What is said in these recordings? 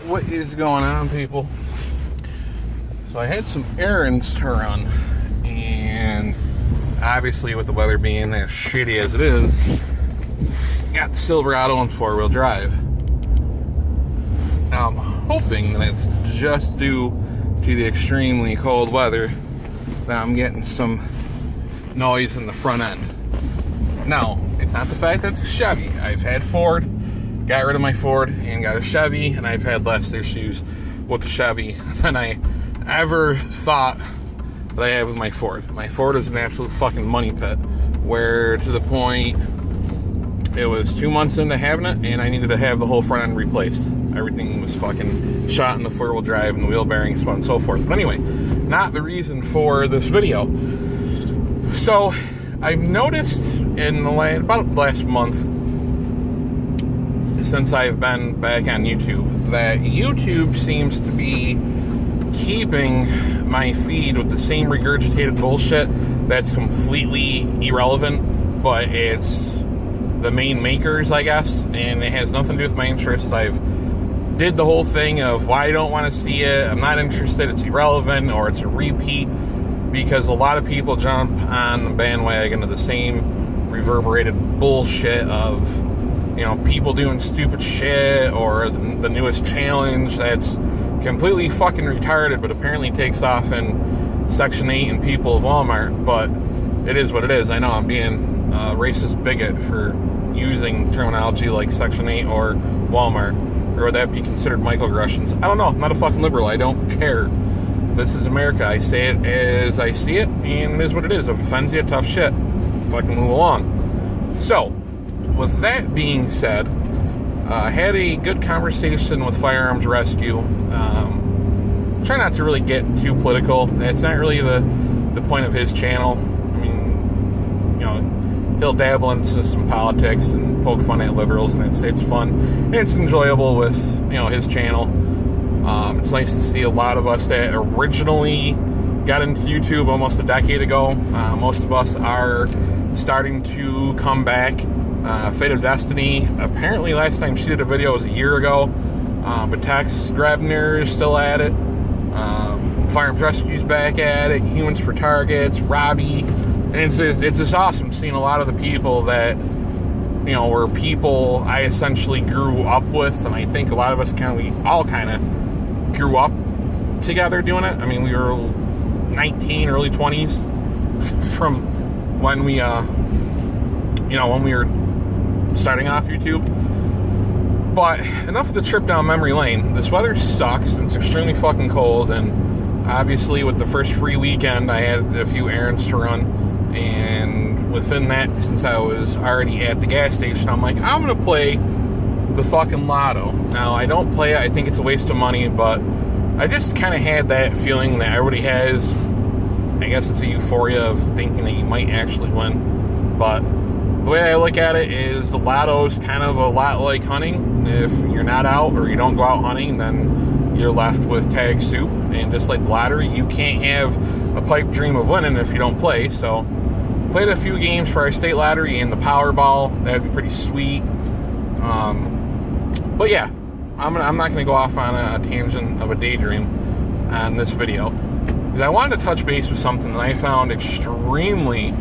What is going on, people? So I had some errands to run, and obviously with the weather being as shitty as it is, got the Silverado in four-wheel drive. Now I'm hoping that it's just due to the extremely cold weather that I'm getting some noise in the front end. Now, it's not the fact that it's a Chevy. I've had Ford, got rid of my Ford and got a Chevy, and I've had less issues with the Chevy than I ever thought that I had with my Ford. My Ford is an absolute fucking money pit, where to the point it was 2 months into having it and I needed to have the whole front end replaced. Everything was fucking shot in the four-wheel drive and the wheel bearings, so on and so forth. But anyway, not the reason for this video. So I've noticed in about the last month, since I've been back on YouTube, that YouTube seems to be keeping my feed with the same regurgitated bullshit that's completely irrelevant, but it's the main makers, I guess, and it has nothing to do with my interests. I've did the whole thing of why I don't want to see it, I'm not interested, it's irrelevant, or it's a repeat, because a lot of people jump on the bandwagon of the same reverberated bullshit of, you know, people doing stupid shit, or the newest challenge that's completely fucking retarded, but apparently takes off in Section 8 and people of Walmart. But it is what it is. I know I'm being a racist bigot for using terminology like Section 8 or Walmart. Or would that be considered microaggressions? I don't know. I'm not a fucking liberal. I don't care. This is America. I say it as I see it, and it is what it is. If it offends you, tough shit. Fucking move along. So, with that being said, I had a good conversation with Firearms Rescue. Try not to really get too political. It's not really the point of his channel. I mean, you know, he'll dabble into some politics and poke fun at liberals, and it's fun. And it's enjoyable with, you know, his channel. It's nice to see a lot of us that originally got into YouTube almost a decade ago. Most of us are starting to come back. Fate of Destiny, apparently last time she did a video was a year ago, but Tex Grebner is still at it. Firearms Rescue's back at it. Humans for Targets, Robbie, and it's just awesome seeing a lot of the people that, you know, were people I essentially grew up with, and I think a lot of us we all kind of grew up together doing it. I mean, we were 19, early 20s from when we, you know, when we were starting off YouTube. But enough of the trip down memory lane. This weather sucks, and it's extremely fucking cold, and obviously with the first free weekend I had a few errands to run, and within that, since I was already at the gas station, I'm like, I'm gonna play the fucking lotto. Now, I don't play it, I think it's a waste of money, but I just kind of had that feeling that everybody has. I guess it's a euphoria of thinking that you might actually win. But the way I look at it is the lotto's kind of a lot like hunting. If you're not out or you don't go out hunting, then you're left with tag soup. And just like the lottery, you can't have a pipe dream of winning if you don't play. So played a few games for our state lottery and the Powerball. That'd be pretty sweet. But yeah, I'm not going to go off on a tangent of a daydream on this video, because I wanted to touch base with something that I found extremely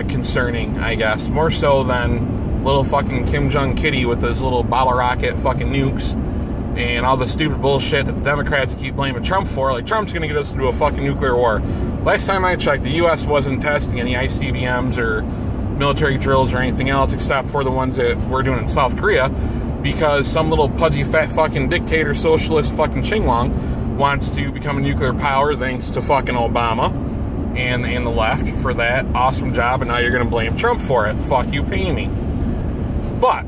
concerning, I guess, more so than little fucking Kim Jong Kitty with those little bottle rocket fucking nukes and all the stupid bullshit that the Democrats keep blaming Trump for. Like, Trump's gonna get us into a fucking nuclear war. Last time I checked, the U.S. wasn't testing any ICBMs or military drills or anything else except for the ones that we're doing in South Korea, because some little pudgy fat fucking dictator socialist fucking Chinglong wants to become a nuclear power thanks to fucking Obama and the left for that awesome job, and now you're gonna blame Trump for it. Fuck you, pay me. But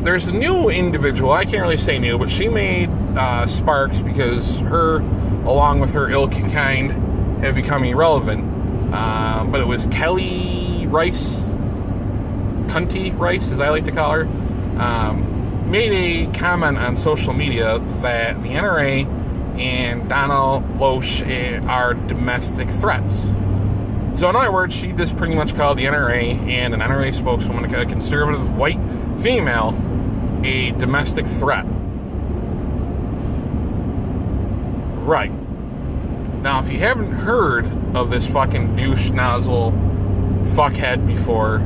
there's a new individual, I can't really say new, but she made sparks because her, along with her ilk kind, have become irrelevant. But it was Kelly Rice, Cunty Rice, as I like to call her, made a comment on social media that the NRA and Donald Loesch are domestic threats. So in other words, she just pretty much called the NRA and an NRA spokeswoman, a conservative white female, a domestic threat. right. Now, if you haven't heard of this fucking douche nozzle fuckhead before,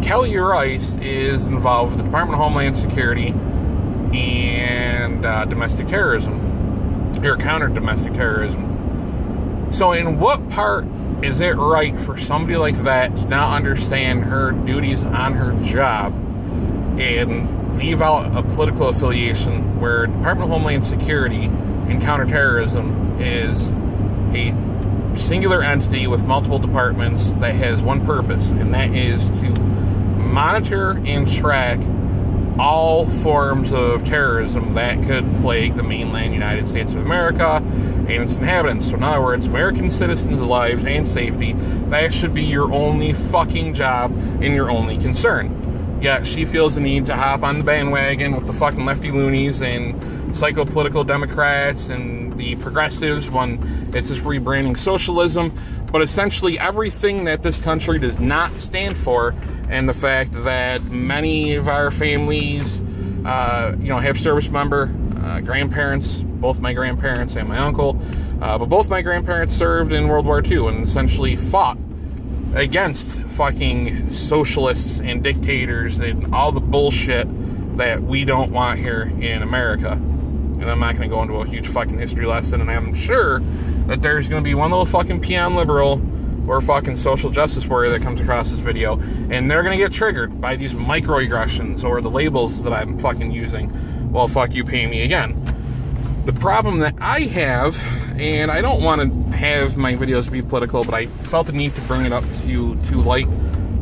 Kelly Rice is involved with the Department of Homeland Security and domestic terrorism, or counter domestic terrorism. So in what part is it right for somebody like that to not understand her duties on her job and leave out a political affiliation where Department of Homeland Security and counterterrorism is a singular entity with multiple departments that has one purpose, and that is to monitor and track all forms of terrorism that could plague the mainland United States of America and its inhabitants. So in other words, American citizens' lives and safety, that should be your only fucking job and your only concern. Yet she feels the need to hop on the bandwagon with the fucking lefty loonies and psychopolitical Democrats and the progressives when it's just rebranding socialism, but essentially everything that this country does not stand for, and the fact that many of our families, have service member grandparents, both my grandparents and my uncle, but both my grandparents served in World War II and essentially fought against fucking socialists and dictators and all the bullshit that we don't want here in America. And I'm not going to go into a huge fucking history lesson, and I'm sure that there's going to be one little fucking peon liberal or fucking social justice warrior that comes across this video, and they're going to get triggered by these microaggressions or the labels that I'm fucking using. Well, fuck you, pay me again. The problem that I have, and I don't want to have my videos be political, but I felt the need to bring it up to light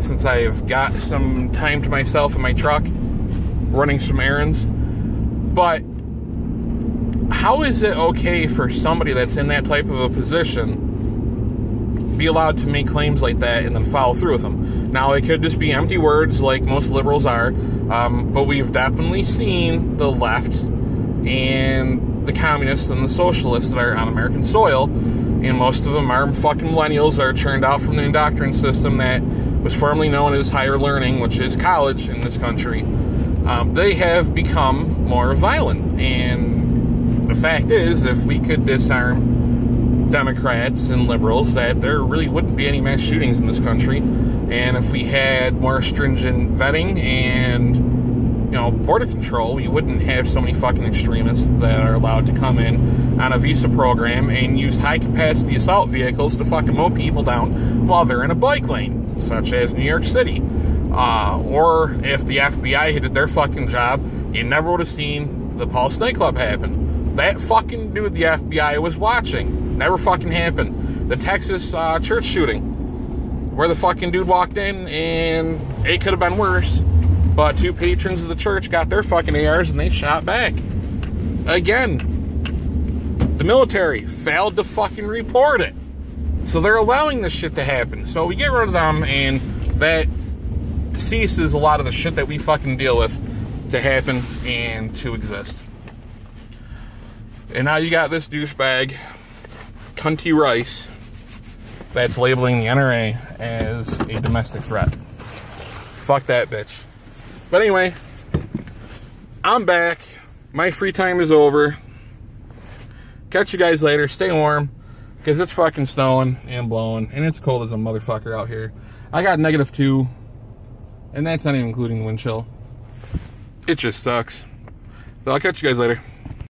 since I've got some time to myself in my truck running some errands. But how is it okay for somebody that's in that type of a position be allowed to make claims like that and then follow through with them? Now, it could just be empty words like most liberals are, but we've definitely seen the left and the communists and the socialists that are on American soil, and most of them are fucking millennials that are churned out from the indoctrination system that was formerly known as higher learning, which is college in this country. They have become more violent, and the fact is, if we could disarm Democrats and liberals, that there really wouldn't be any mass shootings in this country. And if we had more stringent vetting and border control, we wouldn't have so many fucking extremists that are allowed to come in on a visa program and use high-capacity assault vehicles to fucking mow people down while they're in a bike lane, such as New York City. Or if the FBI did their fucking job, you never would have seen the Pulse nightclub happen. That fucking dude the FBI was watching never fucking happened. The Texas church shooting, where the fucking dude walked in, and it could have been worse, but two patrons of the church got their fucking ARs and they shot back. Again, the military failed to fucking report it. So they're allowing this shit to happen. So we get rid of them, and that ceases a lot of the shit that we fucking deal with to happen and to exist. And now you got this douchebag, Cunty Rice, that's labeling the NRA as a domestic threat. Fuck that bitch. But anyway, I'm back. My free time is over. Catch you guys later. Stay warm, because it's fucking snowing and blowing, and it's cold as a motherfucker out here. I got -2, and that's not even including the wind chill. It just sucks. So I'll catch you guys later.